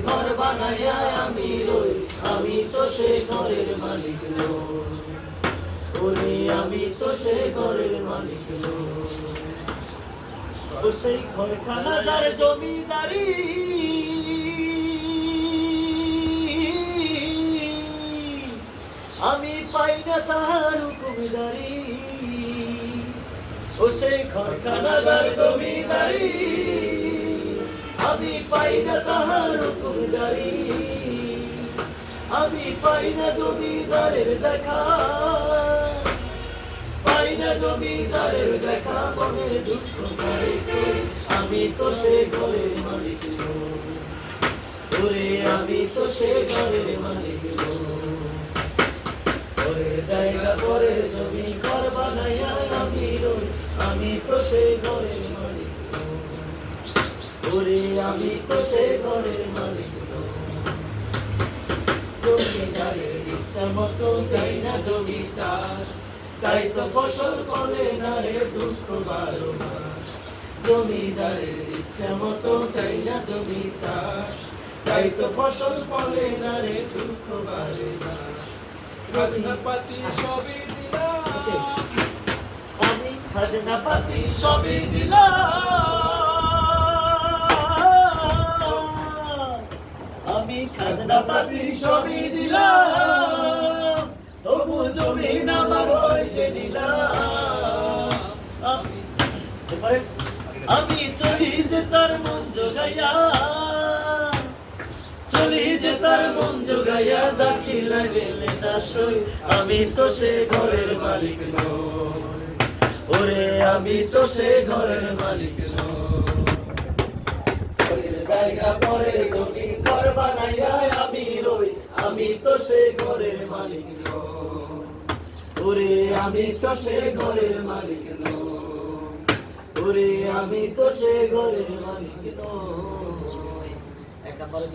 ঘর বানাইয়া আমি রই, আমি তো সে ঘরের মালিক নই। ওরে আমি তো সে ঘরের মালিক নই। ও সেই ঘরখানা যার জমিদারি, আমি পাই না তার হুকুমদারি। ও সেই ঘরখানা যার জমিদারি, আমি পাই না তাহার হুকুমদারি। আমি পাই না জমিদারের দেখা, পাই না জমিদারের দেখা, মনের দুঃখ করে কই, আমি তো সে ঘরের মালিক নই। ওরে আমি তো সে ঘরের মালিক নই। পরের জায়গা পরের জমি ঘর বানাইয়া আমি রই, আমি তো সে ঘরের মালিক নই। ওরে আমি তো সে ঘরের মালিক নই। জমিদারের ইচ্ছা মতো তাই না জমি চাষ, তাই তো ফসল ফলে না রে দুঃখ 12 মাস। জমিদারের ইচ্ছা মতো তাই না জমি চাষ, তাই তো ফসল ফলে না রে দুঃখ 12 মাস। খাজনাপাতি সবই দিলাম, আমি খাজনাপাতি সবই দিলাম, আমি খাজনাপাতি সবই দিলাম, তবু জমিন আমার ওই যে নিলাম। আমি চলি যে তার মন জোগাইয়া, চলি যে তার মন জোগাইয়া, দাখিলা গেলে না সই, আমি তো সে ঘরের মালিক নই। ওরে আমি তো সে ঘরের মালিক নই। পরের জায়গা পরের জমি ঘর বানাইয়া আমি রই, আমি তো সে ঘরের মালিক নই। ওরে আমি তো সে ঘরের মালিক নই। ওরে আমি তো সে ঘরের মালিক নই। একটা পরে